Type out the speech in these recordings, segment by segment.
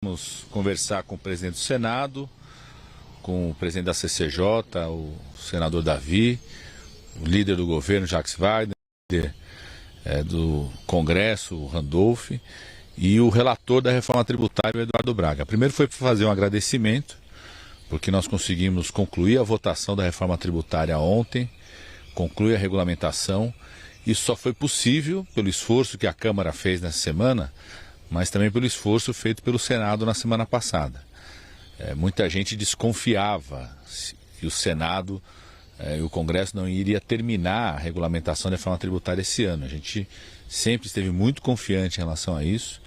Vamos conversar com o presidente do Senado, com o presidente da CCJ, o senador Davi, o líder do governo, Jacques Wagner, o líder do Congresso, o Randolph, e o relator da reforma tributária, o Eduardo Braga. Primeiro foi para fazer um agradecimento, porque nós conseguimos concluir a votação da reforma tributária ontem, concluir a regulamentação. Isso só foi possível pelo esforço que a Câmara fez nessa semana, mas também pelo esforço feito pelo Senado na semana passada. Muita gente desconfiava que o Senado e o Congresso não iria terminar a regulamentação da reforma tributária esse ano. A gente sempre esteve muito confiante em relação a isso,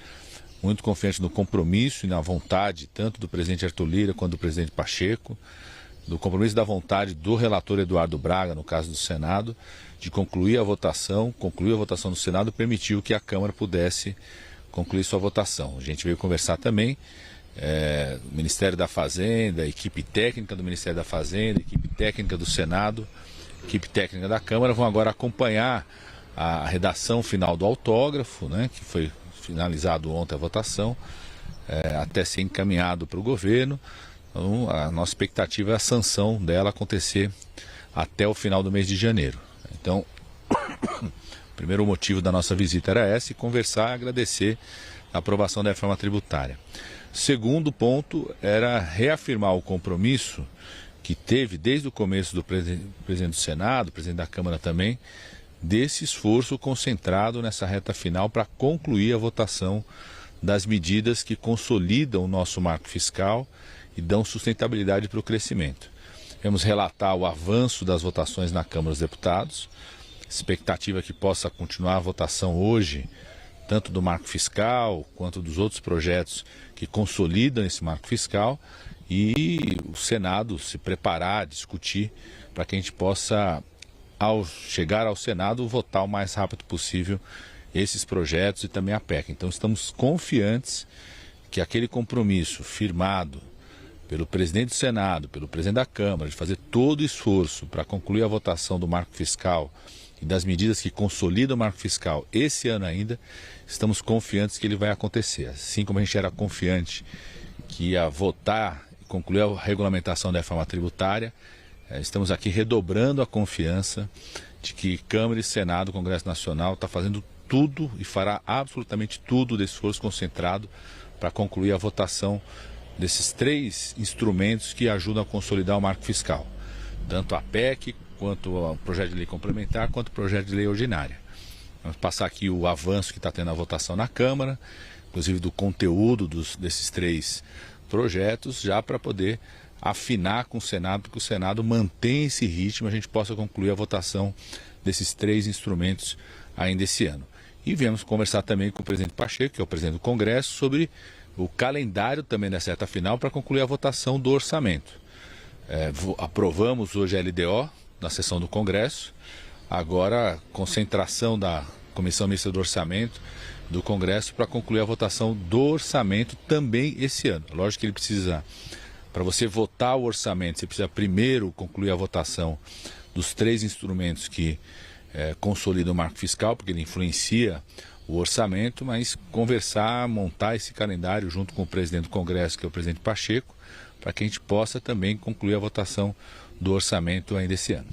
muito confiante no compromisso e na vontade tanto do presidente Arthur Lira quanto do presidente Pacheco, do compromisso e da vontade do relator Eduardo Braga, no caso do Senado, de concluir a votação no Senado permitiu que a Câmara pudesse concluir sua votação. A gente veio conversar também, o Ministério da Fazenda, a equipe técnica do Ministério da Fazenda, a equipe técnica do Senado, a equipe técnica da Câmara vão agora acompanhar a redação final do autógrafo, que foi finalizado ontem a votação, até ser encaminhado para o governo. Então, a nossa expectativa é a sanção dela acontecer até o final do mês de janeiro. Então, o primeiro motivo da nossa visita era esse, conversar e agradecer a aprovação da reforma tributária. Segundo ponto era reafirmar o compromisso que teve desde o começo do presidente do Senado, presidente da Câmara também, desse esforço concentrado nessa reta final para concluir a votação das medidas que consolidam o nosso marco fiscal e dão sustentabilidade para o crescimento. Vamos relatar o avanço das votações na Câmara dos Deputados, expectativa que possa continuar a votação hoje, tanto do marco fiscal quanto dos outros projetos que consolidam esse marco fiscal, e o Senado se preparar, discutir, para que a gente possa, ao chegar ao Senado, votar o mais rápido possível esses projetos e também a PEC. Então estamos confiantes que aquele compromisso firmado pelo presidente do Senado, pelo presidente da Câmara, de fazer todo o esforço para concluir a votação do marco fiscal e das medidas que consolidam o marco fiscal esse ano ainda, estamos confiantes que ele vai acontecer. Assim como a gente era confiante que ia votar e concluir a regulamentação da reforma tributária, estamos aqui redobrando a confiança de que Câmara e Senado, Congresso Nacional, está fazendo tudo e fará absolutamente tudo de esforço concentrado para concluir a votação desses três instrumentos que ajudam a consolidar o marco fiscal, tanto a PEC, quanto o projeto de lei complementar, quanto o projeto de lei ordinária. Vamos passar aqui o avanço que está tendo a votação na Câmara, inclusive do conteúdo desses três projetos, já para poder afinar com o Senado, para que o Senado mantenha esse ritmo e a gente possa concluir a votação desses três instrumentos ainda esse ano. E viemos conversar também com o presidente Pacheco, que é o presidente do Congresso, sobre o calendário também dessa reta final para concluir a votação do orçamento. Aprovamos hoje a LDO na sessão do Congresso, agora concentração da Comissão Mista do Orçamento do Congresso para concluir a votação do orçamento também esse ano. Lógico que ele precisa, para você votar o orçamento, você precisa primeiro concluir a votação dos três instrumentos que consolidam o marco fiscal, porque ele influencia o orçamento, mas conversar, montar esse calendário junto com o presidente do Congresso, que é o presidente Pacheco, para que a gente possa também concluir a votação do orçamento ainda esse ano.